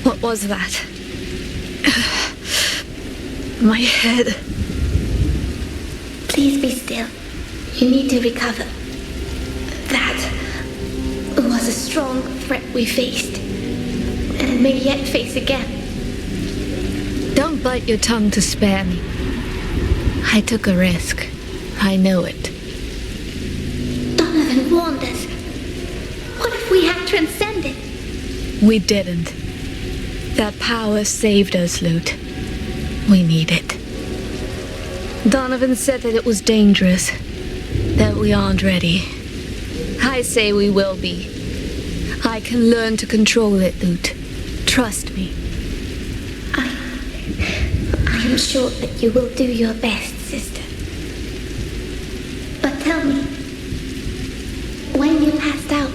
What was that? My head. Please be still. You need to recover. That was a strong threat we faced, and may yet face again. Don't bite your tongue to spare me. I took a risk. I know it. Donovan warned us. What if we had transcended? We didn't. That power saved us, Lute. We need it. Donovan said that it was dangerous, that we aren't ready. I say we will be. I can learn to control it, Lute. Trust me. I am sure that you will do your best, sister. But tell me, when you passed out,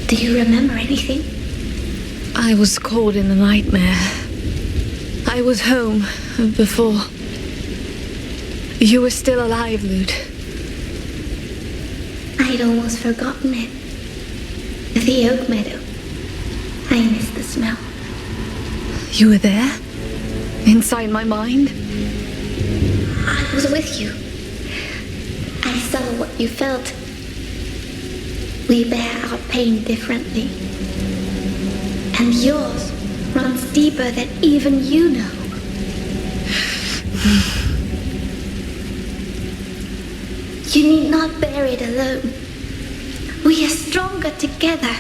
do you remember anything? I was caught in a nightmare. I was home before. You were still alive, Lute. I'd almost forgotten it. The oak meadow. I miss the smell. You were there? Inside my mind? I was with you. I saw what you felt. We bear our pain differently. And yours runs deeper than even you know. You need not bear it alone. We are stronger together.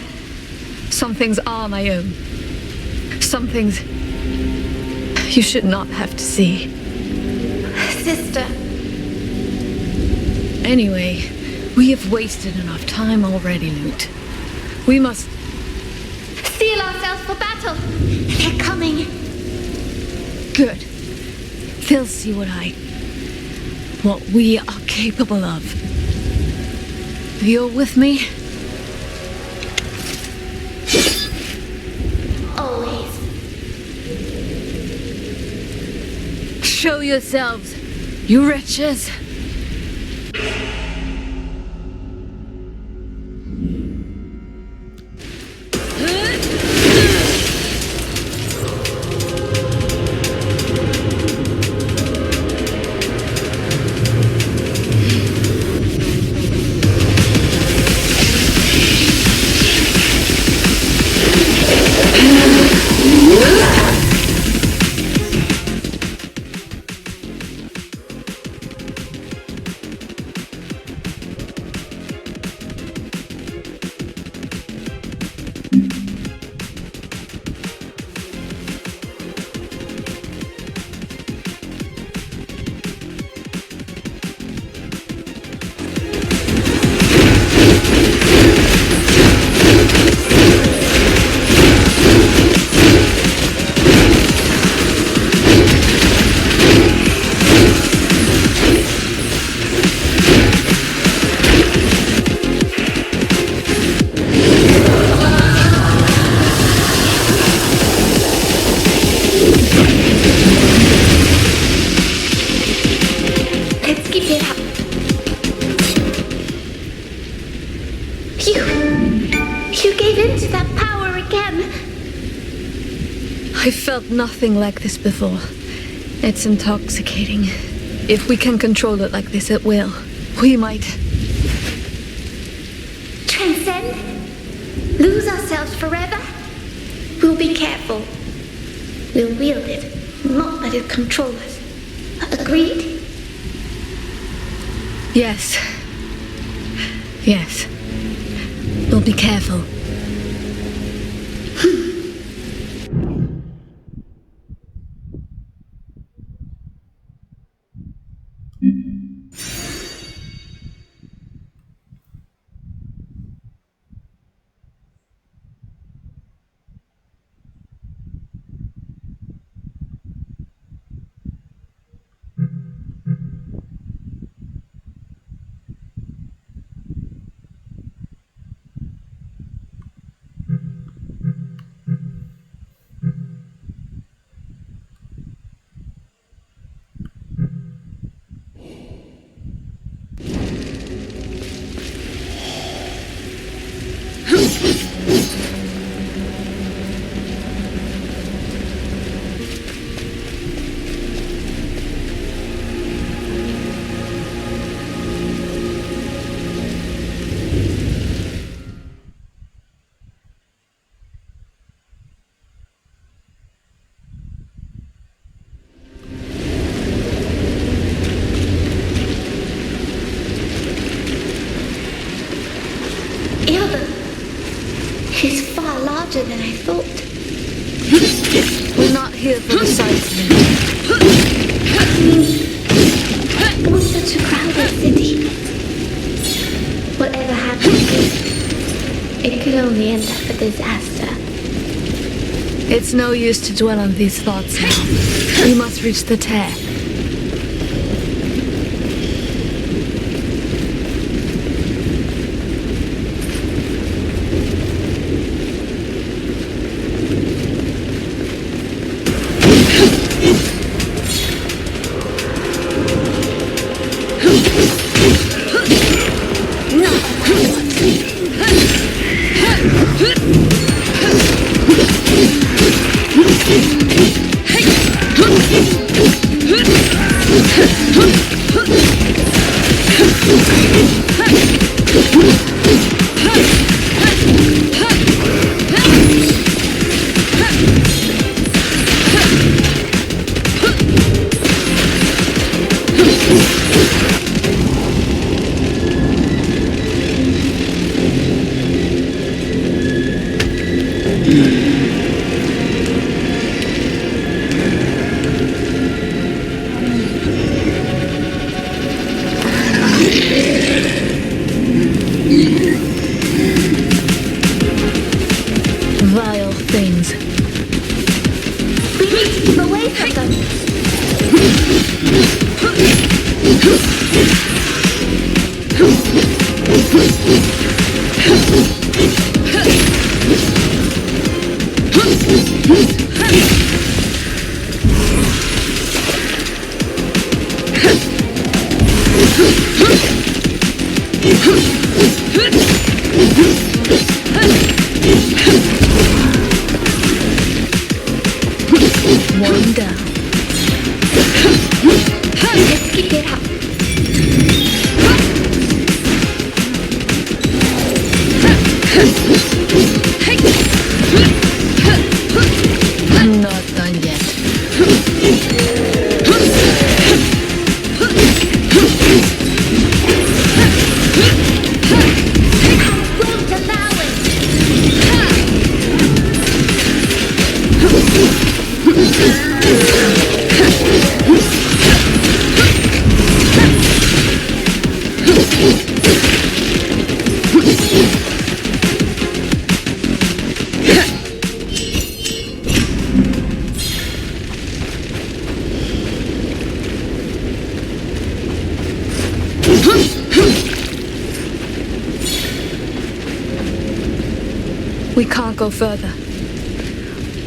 Some things are my own. Some things you should not have to see. Sister. Anyway, we have wasted enough time already, Lute. We must Steel ourselves for battle. They're coming. Good. They'll see what we are capable of. You're with me? Always. Show yourselves, you wretches. I felt nothing like this before. It's intoxicating. If we can control it like this, it will. We might... Transcend? Lose ourselves forever? We'll be careful. We'll wield it, not let it control us. Agreed? Yes. Yes. We'll be careful. larger than I thought. We're not here for the sightseeing. It was such a crowded city. Whatever happened here, it could only end up a disaster. It's no use to dwell on these thoughts now. We must reach the tear. Vile things. We need to keep away from them. One down. Let's keep it up. I'm not done yet. Will devour it. We can't go further.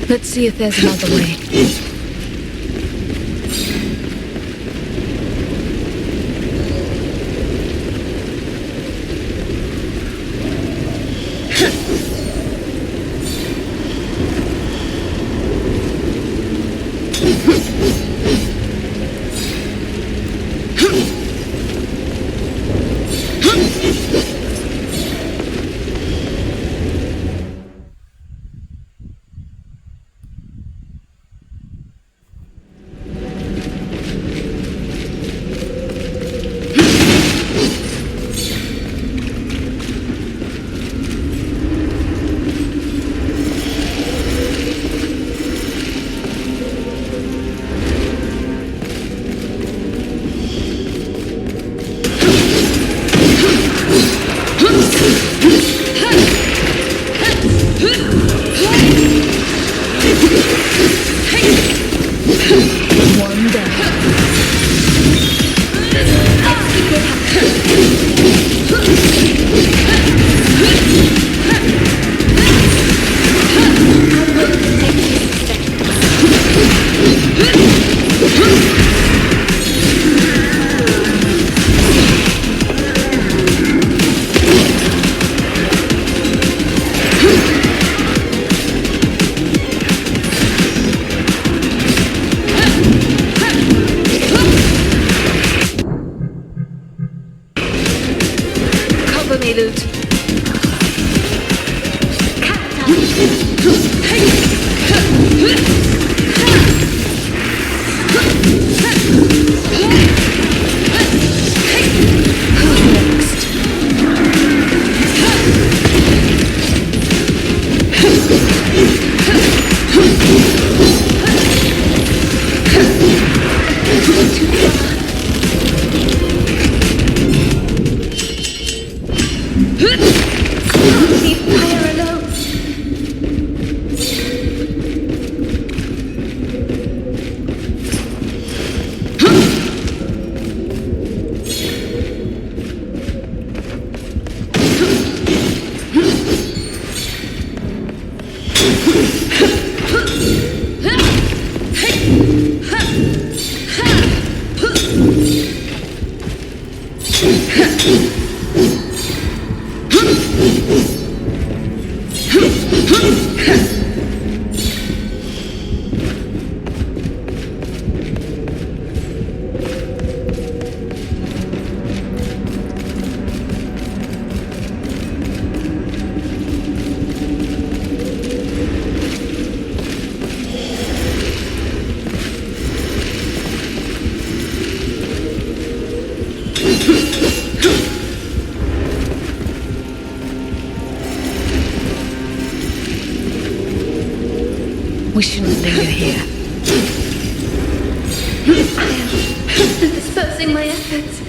Let's see if there's another way. We shouldn't linger here. I'm dispersing my efforts.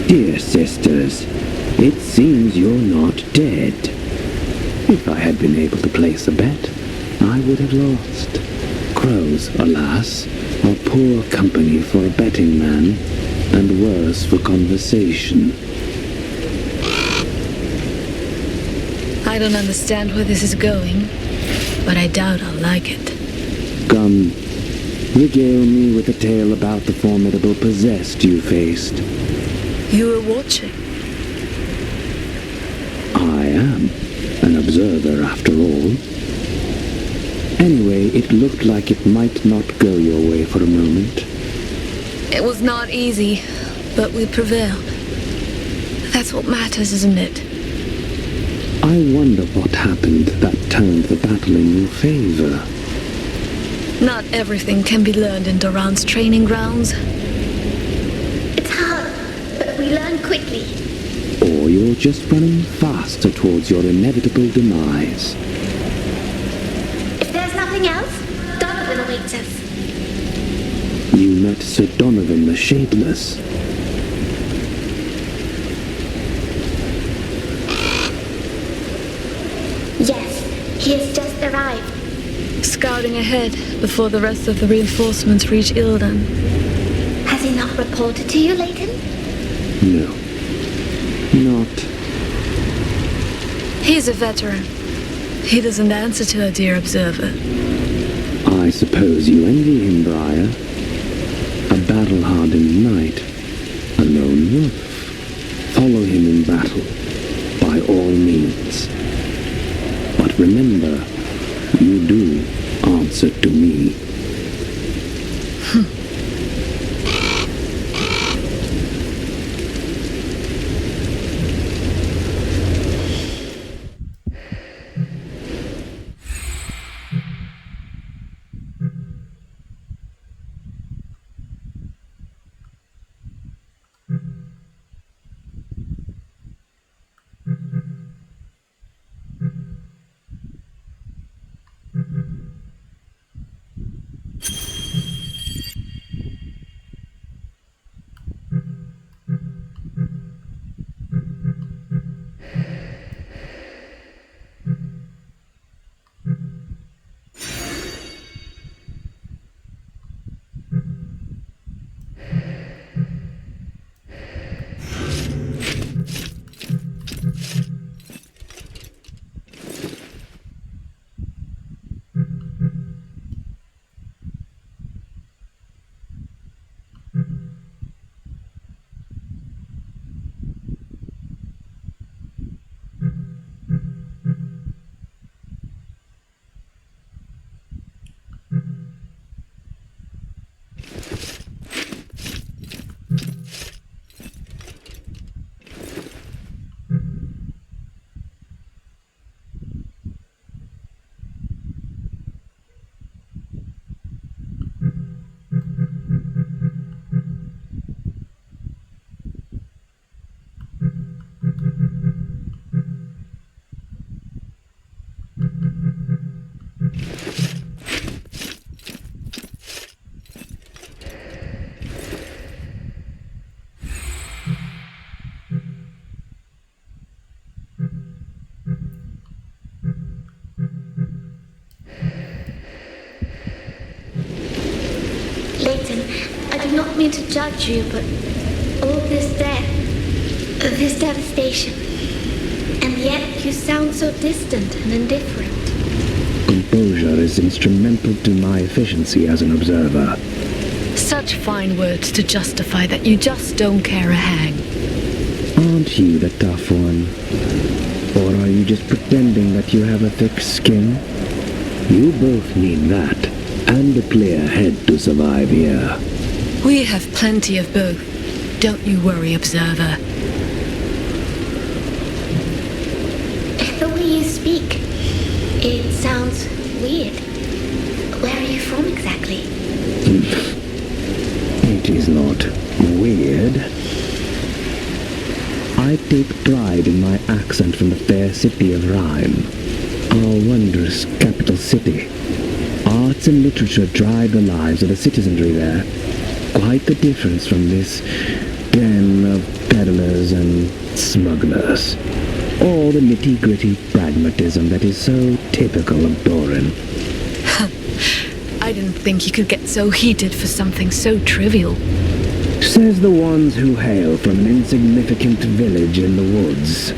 Dear sisters, it seems you're not dead. If I had been able to place a bet, I would have lost. Crows, alas, are poor company for a betting man, and worse for conversation. I don't understand where this is going, but I doubt I'll like it. Come, regale me with a tale about the formidable possessed you faced. You were watching. I am an observer, after all. Anyway, it looked like it might not go your way for a moment. It was not easy, but we prevailed. That's what matters, isn't it? I wonder what happened that turned the battle in your favor. Not everything can be learned in Duran's training grounds. It's hard, but we learn quickly. Or you're just running faster towards your inevitable demise. If there's nothing else, Donovan awaits us. You met Sir Donovan the Shadeless. Yes, he has just arrived. Scouting ahead before the rest of the reinforcements reach Ildan. Has he not reported to you, Leighton? No. Not. He's a veteran. He doesn't answer to a dear observer. I suppose you envy him, Briar. A battle-hardened knight. A lone wolf. Follow him in battle, by all means. But remember, you do answer to me. mean to judge you, but all this death, this devastation, and yet you sound so distant and indifferent. Composure is instrumental to my efficiency as an observer. Such fine words to justify that you just don't care a hang. Aren't you the tough one? Or are you just pretending that you have a thick skin? You both need that, and a clear head to survive here. We have plenty of both. Don't you worry, observer. The way you speak, it sounds weird. Where are you from exactly? It is not weird. I take pride in my accent from the fair city of Rhyme, our wondrous capital city. Arts and literature drive the lives of the citizenry there. Quite the difference from this den of peddlers and smugglers. All the nitty-gritty pragmatism that is so typical of Doran. I didn't think you could get so heated for something so trivial. Says the ones who hail from an insignificant village in the woods.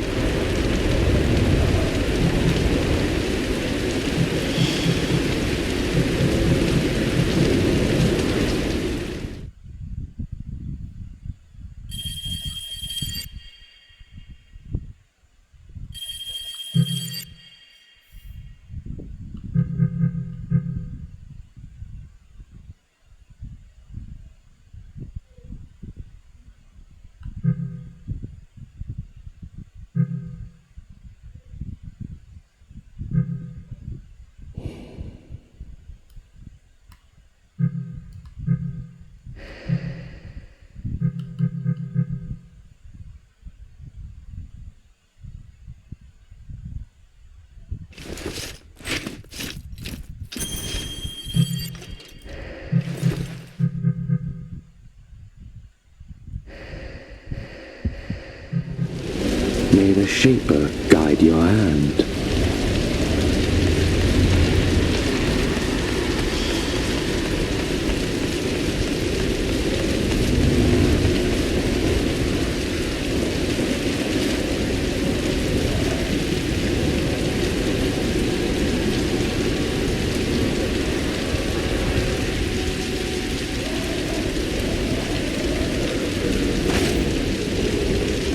May the Shaper guide your hand.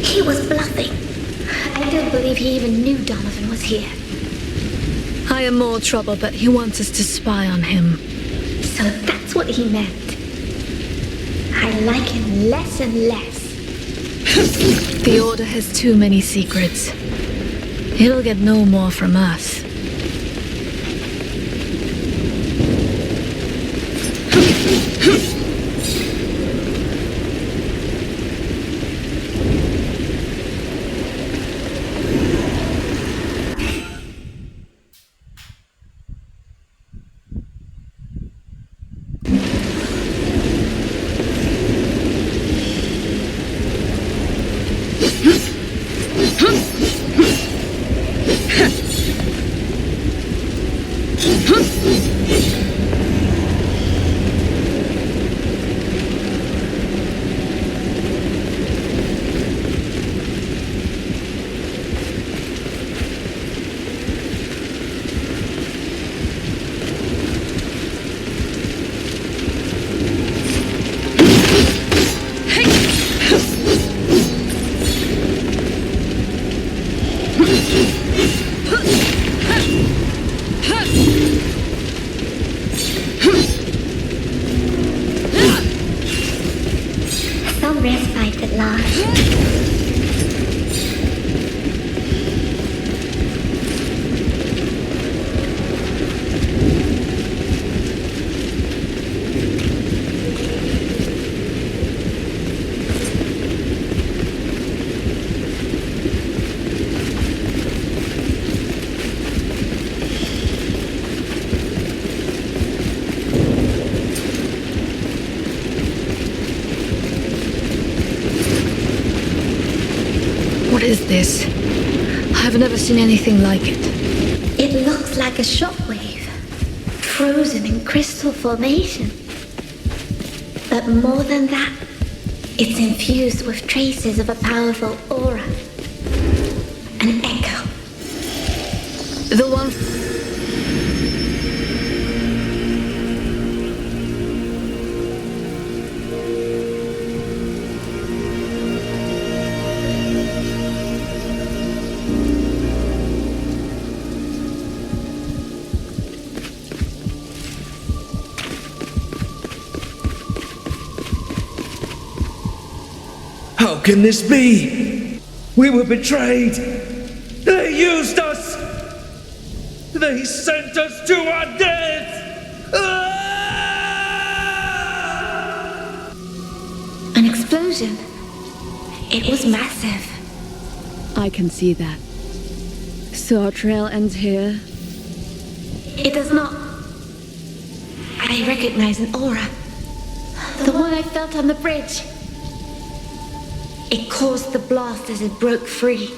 He was bluffing. I don't believe he even knew Donovan was here. I am more troubled that he wants us to spy on him. So that's what he meant. I like him less and less. The Order has too many secrets. It'll get no more from us. Some respite at last. What is this? I've never seen anything like it. It looks like a shockwave, frozen in crystal formation. But more than that, it's infused with traces of a powerful aura. An echo. The one... How can this be? We were betrayed. They used us. They sent us to our death. Ah! An explosion. It was massive. I can see that. So our trail ends here. It does not. I recognize an aura. The one I felt on the bridge. It caused the blast as it broke free.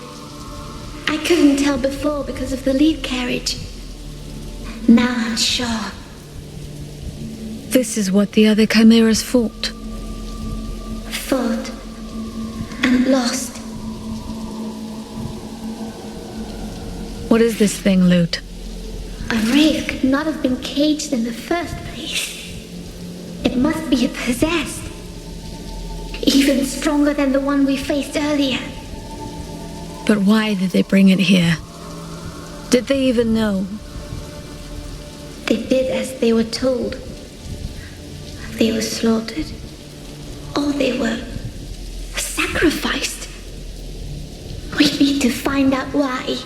I couldn't tell before because of the lead carriage. Now I'm sure. This is what the other chimeras fought. Fought and lost. What is this thing, Lute? A wraith could not have been caged in the first place. It must be possessed. Even stronger than the one we faced earlier. But why did they bring it here? Did they even know? They did as they were told. They were slaughtered. Or they were sacrificed. We need to find out why.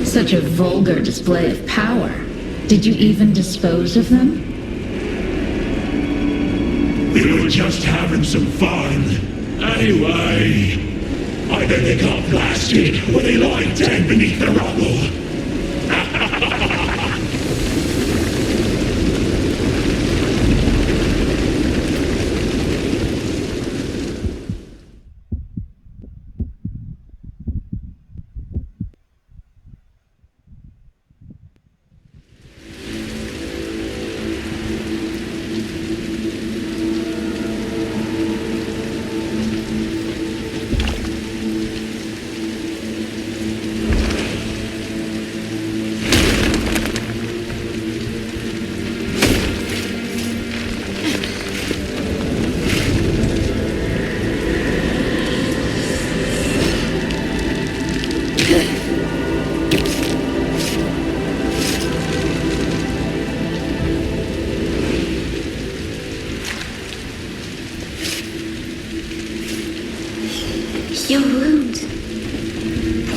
Such a vulgar display of power. Did you even dispose of them? We were just having some fun. Anyway, either they got blasted or they lie dead beneath the rubble. Your wounds.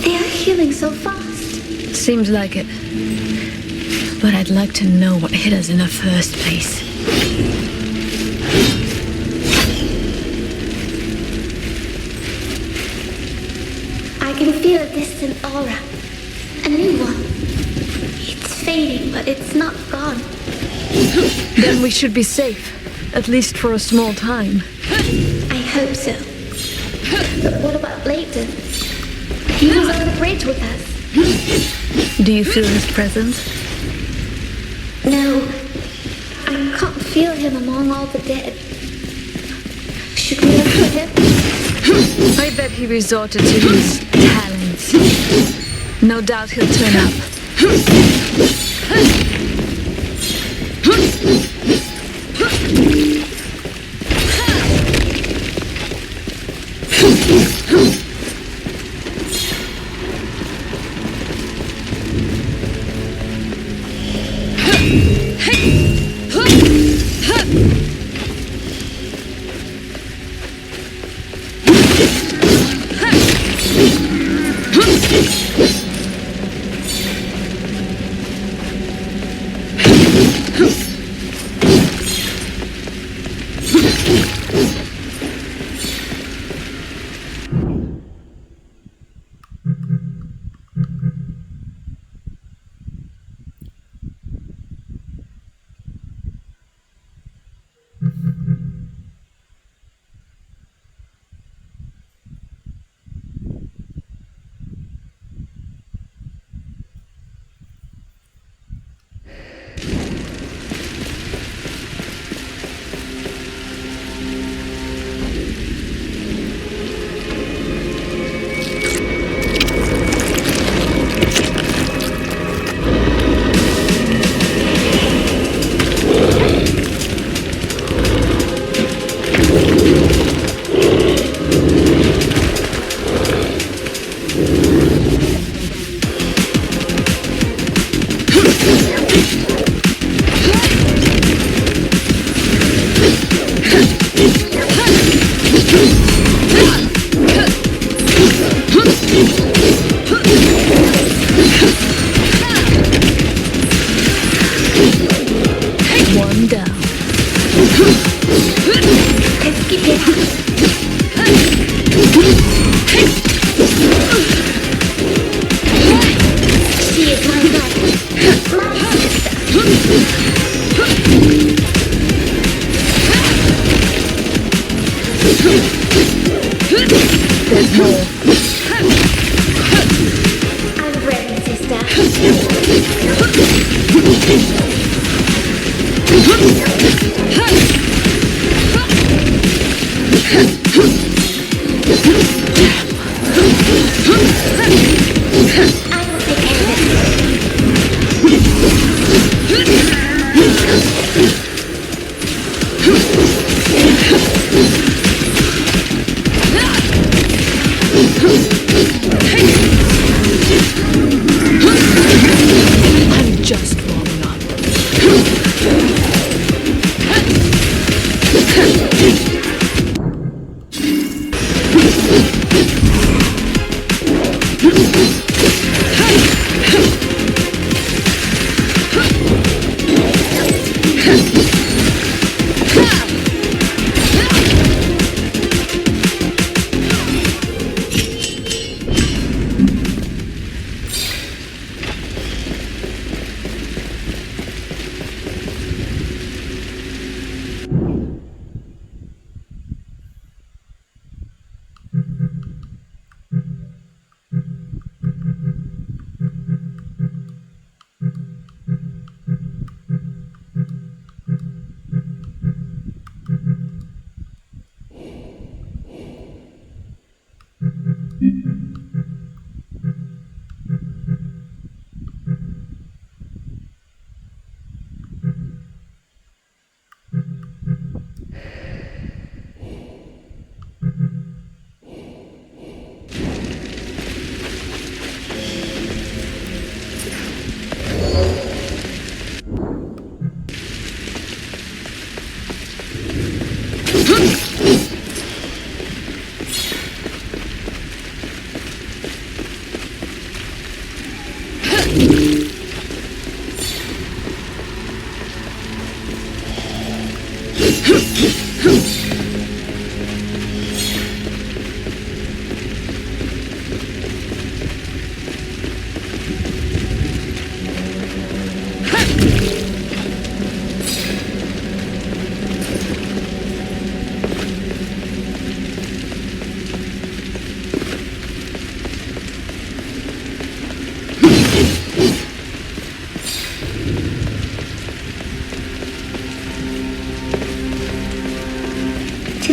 They are healing so fast. Seems like it. But I'd like to know what hit us in the first place. I can feel a distant aura. A new one. It's fading, but it's not gone. Then we should be safe. At least for a small time. I hope so. But what about Leighton? He was on the bridge with us. Do you feel his presence? No, I can't feel him among all the dead. Should we look for him? I bet he resorted to his talents. No doubt he'll turn up. Skip it out. She is my brother, my sister. There's more. I'm ready, sister. I will take care of I'm just warming up.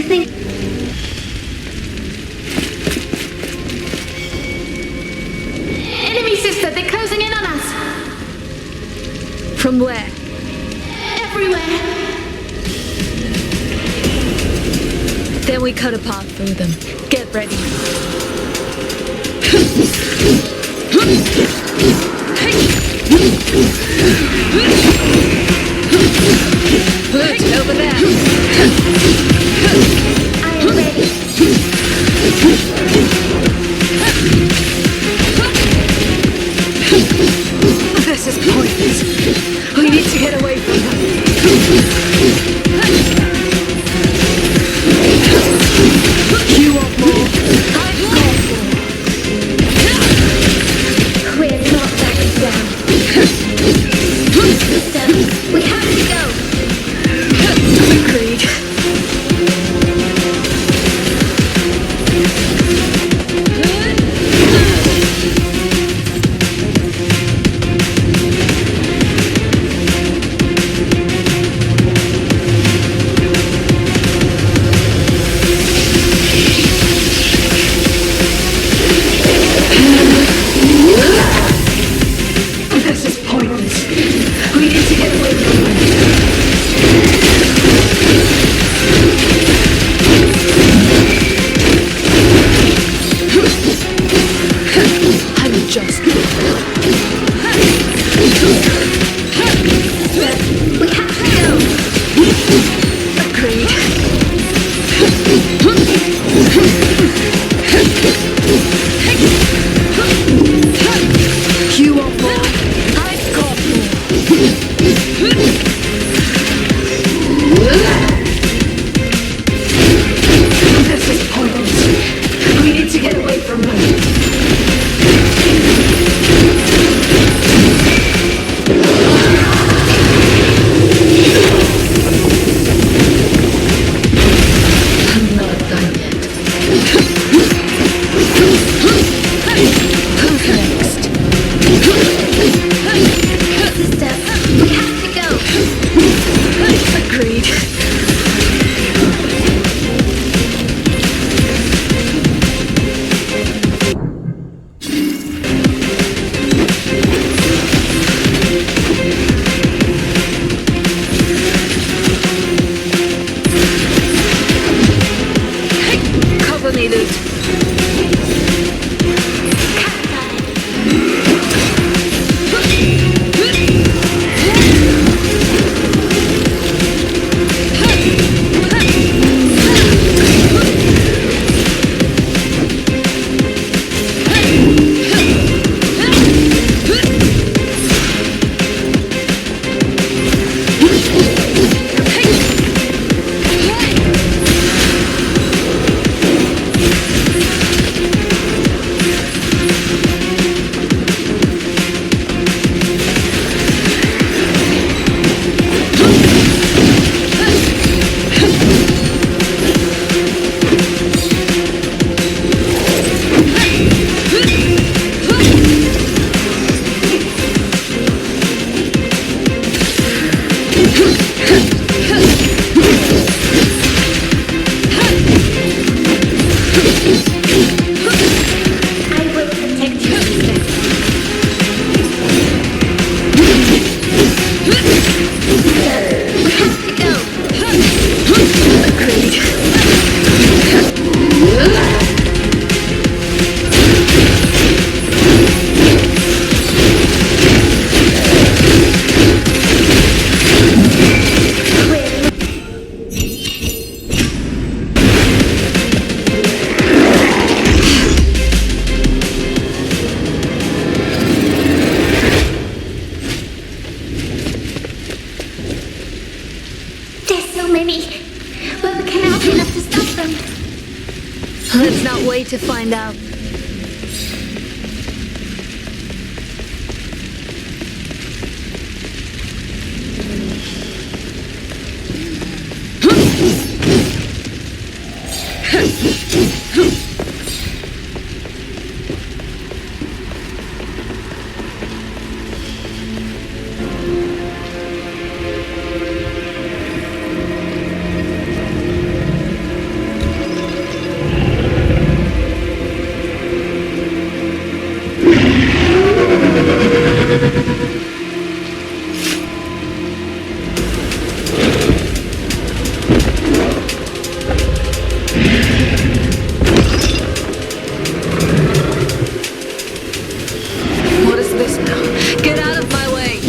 to think. Enemy, sister, they're closing in on us. From where? Everywhere. Then we cut a path through them. Get ready. Good, over there. I am ready. This is pointless. We need to get away from them. You want more? I've got more. We're not backing down. so many. But we cannot be enough to stop them. Let's not wait to find out. What is this now? Get out of my way!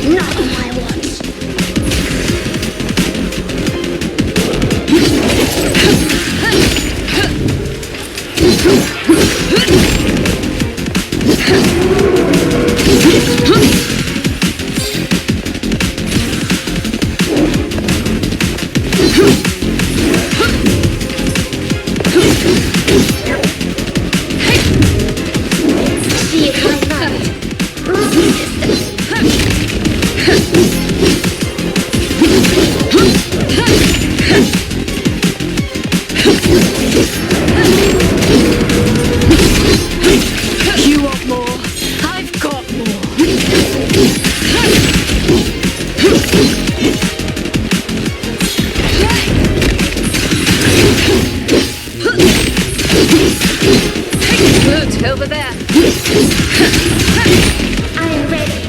Not on my watch. She is my knight. My sister. You want more? I've got more. Look, over there. I am ready.